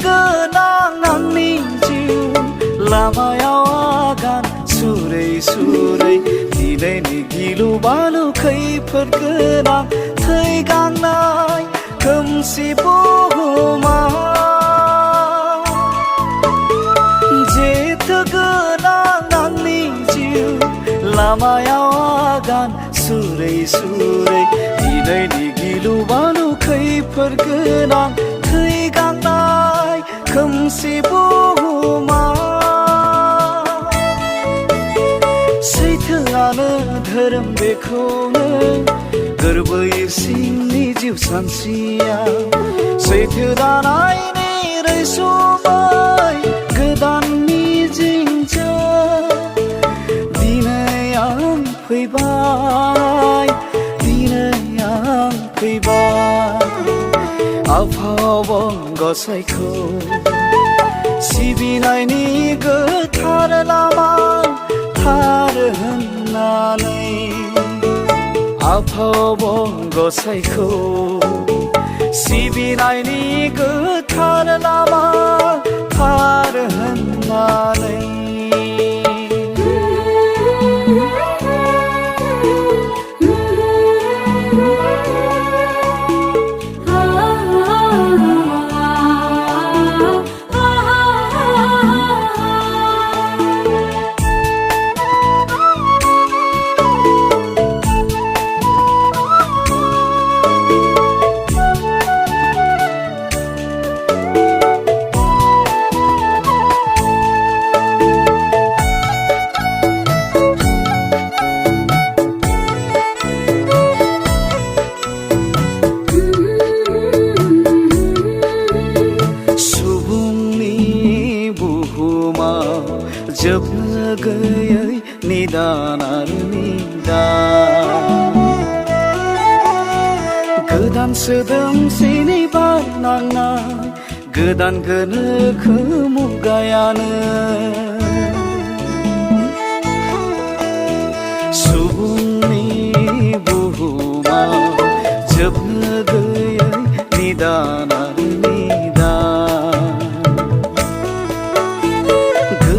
गोनां आंनि जिउ लामायाव आगान सुरै सुरै दिनैनि गिलु बालु खैफोद गोनां थै गांनाय खोमसि बुहुमाव जेथो गोनां आंनि जिउ लामायाव आगान सुरै सुरै दिनैनि गिलु बालु खैफोद गोनां थै गांनाय खोमसि बुहुमाव सैथोआनो धोरोम बेखौनो गोरबोयै सिंनि जिउ सानस्रिया सैथो दानायनि रैसुमै गोदान मिजिंजों दिनै आं फैबाय आफा गसाइखौ सिबिनायनि गोथार लामा थार होननानै आफा गसाइखौ सिबिनायनि गोथार लामा थार होननानै जोबनो गैयै निदान आरो निदान गोदान सोदोमस्रिनि बार नांनाय गोदान गोनोखो मुगायानो सुबुंनि बुहुमाव जोबनो गैयै निदान आरो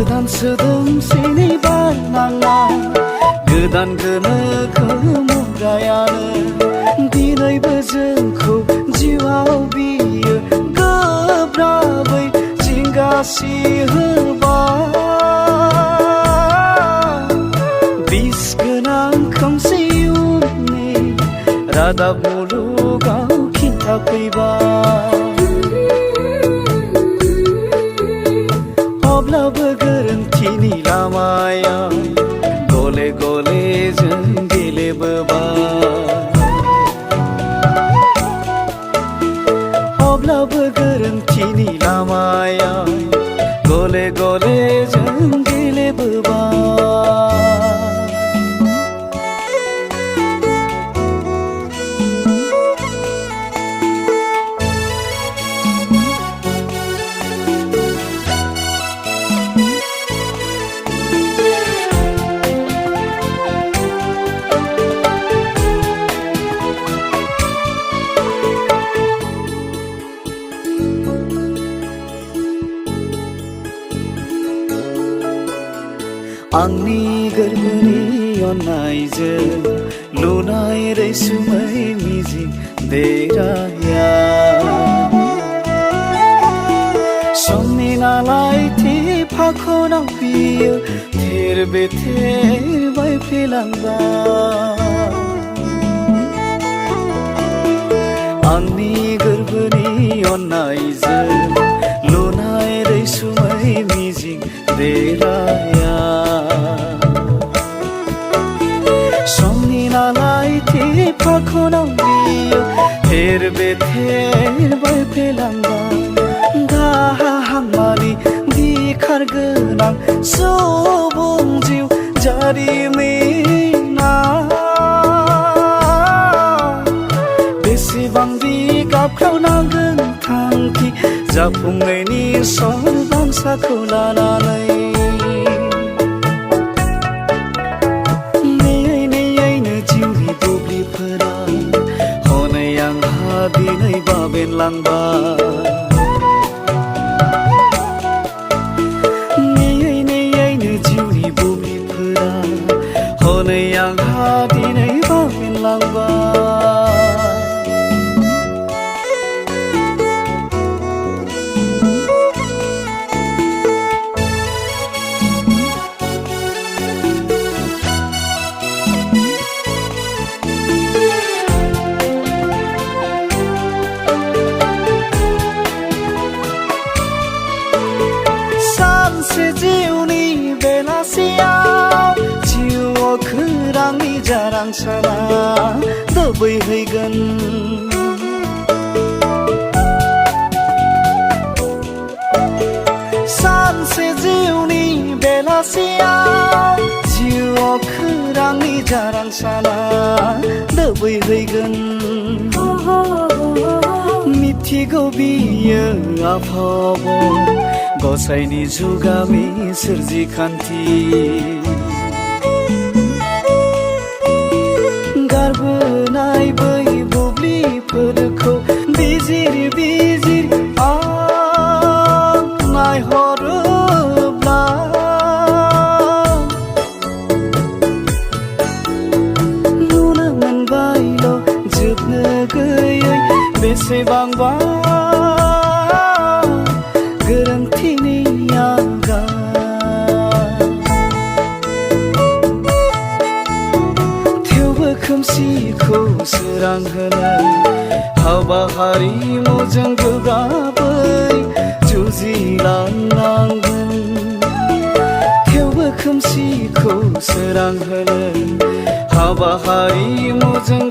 गोदान सोदोमस्रिनि बार नांनाय गोदान गोनोखो मुगायानो दिनैबो जोंखौ जिउआव बियो गोब्राबै जिंगासिहोबाय बिस गोनां खोमसि उननि रादाब मुलुगाव खिन्थाफैबाय अब्लाबो गोरोन्थिनि लामायाव गले गले जों गेलेबोबाय अब्लाबो गोरोन्थिनि लामायाव गले गले जों गेलेबोबाय आंनि गोरबोनि अननायजों लुनाय रैसुमै मिजिं देराया समनि नालायथि फाखनाव बियो थेर बेथेर बायफ्लेलांबाय आंनि गोरबोनि अननायजों लुनाय रैसुमै मिजिं देराया समनि नालायथि फाखनाव बियो थेर बेथेर बायफ्लेलांबाय गाहामानि बिखार गोनां सुबुं जिउ जारिमिना बेसेबां गाबख्रावनांगोन थांखि जाफुंनायनि सरबांसाखौ लानानै दिनै बाबेनलांबाय जालांबाय सानसे जिउनि बेलासियाव जिउआव खौरांनि जारां साना दोबैहैगोन सानसे जिउनि बेलासियाव जिउआव खौरांनि जारां साना दोबैहैगोन मिथिगौ बियो आफाव गसाइनि जुगामि सोरजिखान्थि गारबोनाय बै बुब्लिफोरखौ बिजिर बिजिर आं नायहरोब्ला नुनो मोनबायल' जोबनो गैयै बेसेबांबा गोरोन्थिनि आगान थेवबो खोमसिखौ सोरां होनो हाबा हारिमुजों गोब्राबै जुजिलांनांगोन थेवबो खोमसिखौ सोरां होनो हाबा हारिमुजों